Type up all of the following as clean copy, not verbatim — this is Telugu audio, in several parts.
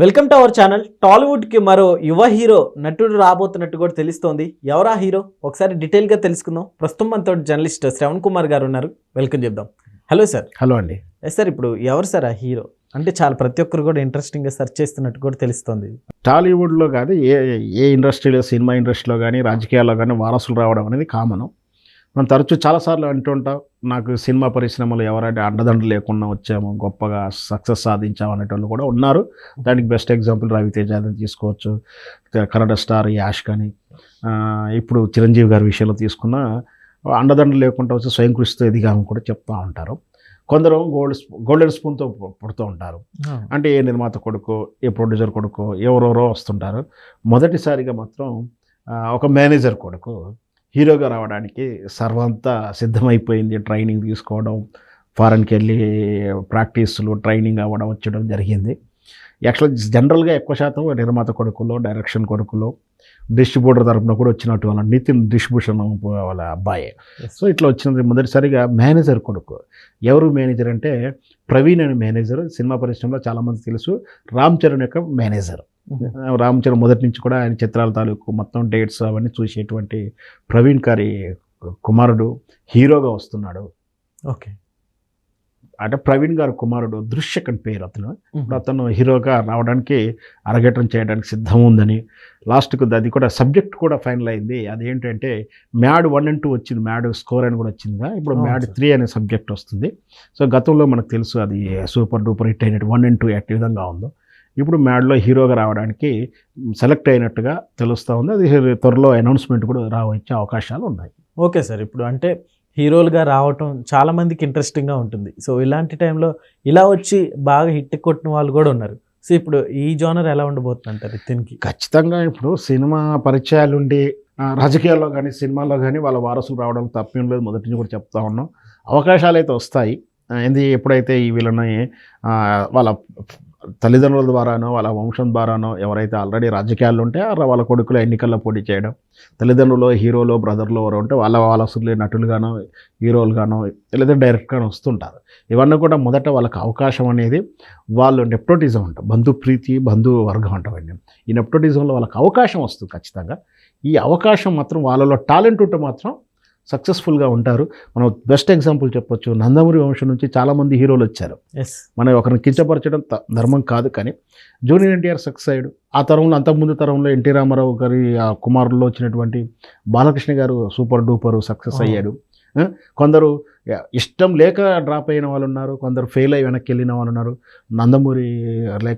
Welcome to our channel. టాలీవుడ్కి మరో యువ హీరో నటుడు రాబోతున్నట్టు కూడా తెలుస్తోంది. ఎవరా హీరో ఒకసారి డీటెయిల్గా తెలుసుకుందాం. ప్రస్తుతం మనతో జర్నలిస్ట్ శ్రవణ్ కుమార్ గారు ఉన్నారు. వెల్కమ్ చెప్దాం. Hello sir. హలో అండి. సార్, ఇప్పుడు ఎవరు సార్ ఆ హీరో? అంటే చాలా ప్రతి ఒక్కరు కూడా ఇంట్రెస్టింగ్గా సెర్చ్ చేస్తున్నట్టు కూడా తెలుస్తోంది. టాలీవుడ్లో కాదు, ఏ ఇండస్ట్రీలో, సినిమా ఇండస్ట్రీలో కానీ, రాజకీయాల్లో కానీ వారసులు రావడం అనేది కామను. మనం తరచూ చాలాసార్లు అంటుంటాం, నాకు సినిమా పరిశ్రమలో ఎవరైతే అండదండలు లేకుండా వచ్చాము, గొప్పగా సక్సెస్ సాధించాము అనేటోళ్ళు కూడా ఉన్నారు. దానికి బెస్ట్ ఎగ్జాంపుల్ రవితేజ తీసుకోవచ్చు, కన్నడ స్టార్ యాష్ కానీ, ఇప్పుడు చిరంజీవి గారి విషయంలో తీసుకున్న అండదండలు లేకుండా వచ్చి స్వయం కృషితో ఎదిగాము కూడా చెప్తూ ఉంటారు. కొందరు గోల్డెన్ స్పూన్తో పుడుతూ ఉంటారు. అంటే ఏ నిర్మాత కొడుకో, ఏ ప్రొడ్యూసర్ కొడుకో, ఎవరెవరో వస్తుంటారు. మొదటిసారిగా మాత్రం ఒక మేనేజర్ కొడుకు హీరోగా రావడానికి సర్వంతా సిద్ధమైపోయింది. ట్రైనింగ్ తీసుకోవడం, ఫారెన్కి వెళ్ళి ప్రాక్టీసులు, ట్రైనింగ్ అవ్వడం వచ్చడం జరిగింది. జనరల్గా ఎక్కువ శాతం నిర్మాత కొడుకులో, డైరెక్షన్ కొడుకులో, డిస్ట్రిబ్యూటర్ తరఫున కూడా వచ్చినట్టు వాళ్ళ నితిన్ డిస్ట్రిబ్యూషన్ వాళ్ళ అబ్బాయే. సో ఇట్లా వచ్చినది మొదటిసారిగా మేనేజర్ కొడుకు. ఎవరు మేనేజర్ అంటే ప్రవీణ్ అనే మేనేజర్. సినిమా పరిశ్రమలో చాలామంది తెలుసు, రామ్ చరణ్ యొక్క మేనేజర్. రామ్ చరణ్ మొదటి నుంచి కూడా ఆయన చిత్రాల తాలూకు మొత్తం డేట్స్ అవన్నీ చూసేటువంటి ప్రవీణ్ గారి కుమారుడు హీరోగా వస్తున్నాడు. ఓకే. అంటే ప్రవీణ్ గారి కుమారుడు దృశ్యక్ అని పేరు అతను. ఇప్పుడు అతను హీరోగా రావడానికి అరగేటం చేయడానికి సిద్ధం ఉందని, లాస్ట్కు అది కూడా సబ్జెక్ట్ కూడా ఫైనల్ అయింది. అదేంటంటే మ్యాడ్ 1 and 2 వచ్చింది, మ్యాడ్ స్కోర్ అని కూడా వచ్చిందిగా. ఇప్పుడు మ్యాడ్ 3 అనే సబ్జెక్ట్ వస్తుంది. సో గతంలో మనకు తెలుసు అది సూపర్ డూపర్ హిట్ అయినట్టు 1 and 2 ఎట్టి విధంగా ఉందో, ఇప్పుడు మ్యాడ్లో హీరోగా రావడానికి సెలెక్ట్ అయినట్టుగా తెలుస్తూ ఉంది. అది త్వరలో అనౌన్స్మెంట్ కూడా రావచ్చే అవకాశాలు ఉన్నాయి. ఓకే సార్, ఇప్పుడు అంటే హీరోలుగా రావటం చాలామందికి ఇంట్రెస్టింగ్గా ఉంటుంది. సో ఇలాంటి టైంలో ఇలా వచ్చి బాగా హిట్ కొట్టిన వాళ్ళు కూడా ఉన్నారు. సో ఇప్పుడు ఈ జోనర్ ఎలా ఉండబోతుంది అంటారు ఇతనికి? ఖచ్చితంగా ఇప్పుడు సినిమా పరిచయాలుండి రాజకీయాల్లో కానీ, సినిమాల్లో కానీ వాళ్ళ వారసులు రావడం తప్పేం లేదు. మొదటి నుంచి కూడా చెప్తా ఉన్నాం, అవకాశాలు అయితే వస్తాయి. ఎప్పుడైతే ఈ వీళ్ళని వాళ్ళ తల్లిదండ్రుల ద్వారానో, వాళ్ళ వంశం ద్వారానో ఎవరైతే ఆల్రెడీ రాజకీయాల్లో ఉంటే వాళ్ళ కొడుకులు ఎన్నికల్లో పోటీ చేయడం, తల్లిదండ్రులు హీరోలో, బ్రదర్లో ఎవరు ఉంటే వాళ్ళ వారసులు నటులుగానో, హీరోలుగానో లేదా డైరెక్ట్గానో వస్తుంటారు. ఇవన్నీ కూడా మొదట వాళ్ళకి అవకాశం అనేది, వాళ్ళు నెప్టోటిజం అంటాం, బంధుప్రీతి, బంధు వర్గం అంటామండి. ఈ నెప్టోటిజంలో వాళ్ళకి అవకాశం వస్తుంది ఖచ్చితంగా. ఈ అవకాశం మాత్రం వాళ్ళలో టాలెంట్ ఉంటే మాత్రం సక్సెస్ఫుల్గా ఉంటారు. మనం బెస్ట్ ఎగ్జాంపుల్ చెప్పొచ్చు, నందమూరి వంశం నుంచి చాలామంది హీరోలు వచ్చారు. మనం ఒకరిని కించపరచడం ధర్మం కాదు, కానీ జూనియర్ ఎన్టీఆర్ సక్సెస్ అయ్యాడు. ఆ తరంలో, అంతకుముందు తరంలో ఎన్టీ రామారావు గారి ఆ కుమారుల్లో వచ్చినటువంటి బాలకృష్ణ గారు సూపర్ డూపర్ సక్సెస్ అయ్యాడు. కొందరు ఇష్టం లేక డ్రాప్ అయిన వాళ్ళు ఉన్నారు, కొందరు ఫెయిల్ అయ్యి వెనక్కి వెళ్ళిన వాళ్ళు ఉన్నారు. నందమూరి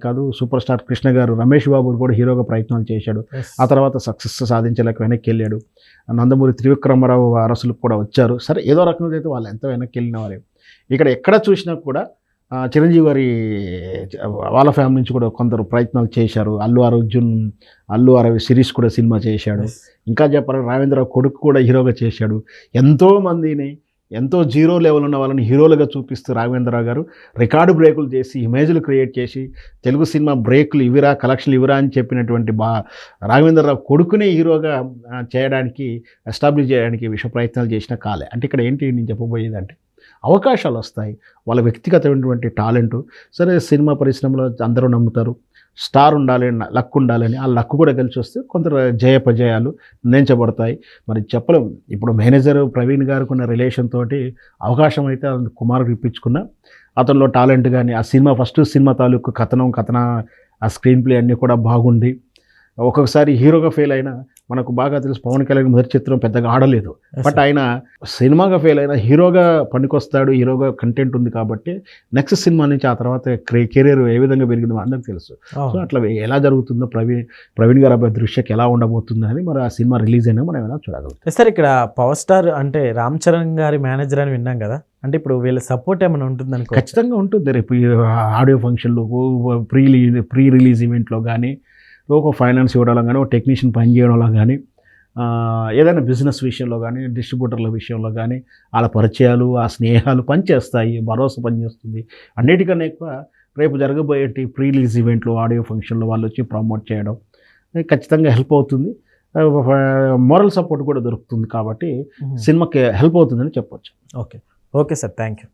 కాదు, సూపర్ స్టార్ కృష్ణ గారు, రమేష్ బాబు కూడా హీరోగా ప్రయత్నాలు చేశాడు. ఆ తర్వాత సక్సెస్ సాధించలేక వెనక్కి వెళ్ళాడు. నందమూరి త్రివిక్రమరావు వారసులకు కూడా వచ్చారు. సరే, ఏదో రకంగా అయితే వాళ్ళు ఎంతో వెనక్కి వెళ్ళిన వారే. ఇక్కడ ఎక్కడ చూసినా కూడా చిరంజీవి గారి వాళ్ళ ఫ్యామిలీ నుంచి కూడా కొందరు ప్రయత్నాలు చేశారు. అల్లు అరవి సిరీస్ కూడా సినిమా చేశాడు. ఇంకా చెప్పాలి, రావేంద్రరావు కొడుకు కూడా హీరోగా చేశాడు. ఎంతోమందిని, ఎంతో జీరో లెవెల్ ఉన్న వాళ్ళని హీరోలుగా చూపిస్తూ రాఘవేంద్రరావు గారు రికార్డు బ్రేకులు చేసి, ఇమేజ్లు క్రియేట్ చేసి, తెలుగు సినిమా బ్రేకులు ఇవిరా, కలెక్షన్లు ఇవిరా అని చెప్పినటువంటి రాఘవేంద్రరావు కొడుకునే హీరోగా చేయడానికి, ఎస్టాబ్లిష్ చేయడానికి విశ్వ ప్రయత్నాలు చేసిన కాలే. అంటే ఇక్కడ ఏంటి నేను చెప్పబోయేది అంటే, అవకాశాలు వస్తాయి, వాళ్ళ వ్యక్తిగతమైనటువంటి టాలెంటు. సరే, సినిమా పరిశ్రమలో అందరూ నమ్ముతారు స్టార్ ఉండాలి, లక్ ఉండాలని. ఆ లక్ కూడా కలిసి వస్తే కొంత జయపజయాలు నిర్ణయించబడతాయి. మరి చెప్పలేం. ఇప్పుడు మేనేజర్ ప్రవీణ్ గారికి ఉన్న రిలేషన్ తోటి అవకాశం అయితే కుమారుడు ఇప్పించుకున్న, అతనిలో టాలెంట్ కానీ, ఆ సినిమా ఫస్ట్ సినిమా తాలూకు కథన, ఆ స్క్రీన్ ప్లే అన్నీ కూడా బాగుండి, ఒక్కొక్కసారి హీరోగా ఫెయిల్ అయినా, మనకు బాగా తెలుసు పవన్ కళ్యాణ్ మొదటి చిత్రం పెద్దగా ఆడలేదు, బట్ ఆయన సినిమాగా ఫెయిల్ అయినా హీరోగా పనికొస్తాడు, హీరోగా కంటెంట్ ఉంది కాబట్టి నెక్స్ట్ సినిమా నుంచి ఆ తర్వాత కెరీర్ ఏ విధంగా పెరిగిందో అందరికి తెలుసు. సో అట్లా ఎలా జరుగుతుందో, ప్రవీణ్ గారి అబ్బాయి దృశ్యకి ఎలా ఉండబోతుంది అని మరి ఆ సినిమా రిలీజ్ అయినా మనం ఎలా చూడగలుగుతాం. సార్, ఇక్కడ పవర్ స్టార్ అంటే రామ్ చరణ్ గారి మేనేజర్ అని విన్నాం కదా, అంటే ఇప్పుడు వీళ్ళ సపోర్ట్ ఏమైనా ఉంటుందని? ఖచ్చితంగా ఉంటుంది. రేపు ఆడియో ఫంక్షన్లో, ప్రీ రిలీజ్ ఈవెంట్లో కానీ, ఒక ఫైనాన్స్ ఇవ్వడం కానీ, ఒక టెక్నీషియన్ పని చేయడంలో కానీ, ఏదైనా బిజినెస్ విషయంలో కానీ, డిస్ట్రిబ్యూటర్ల విషయంలో కానీ, వాళ్ళ పరిచయాలు, ఆ స్నేహాలు పనిచేస్తాయి, భరోసా పనిచేస్తుంది. అన్నిటికన్నా ఎక్కువ రేపు జరగబోయేటి ప్రీ రిలీజ్ ఈవెంట్లు, ఆడియో ఫంక్షన్లో వాళ్ళు వచ్చి ప్రమోట్ చేయడం ఖచ్చితంగా హెల్ప్ అవుతుంది. మోరల్ సపోర్ట్ కూడా దొరుకుతుంది కాబట్టి సినిమాకి హెల్ప్ అవుతుందని చెప్పొచ్చు. Okay sir, thank you.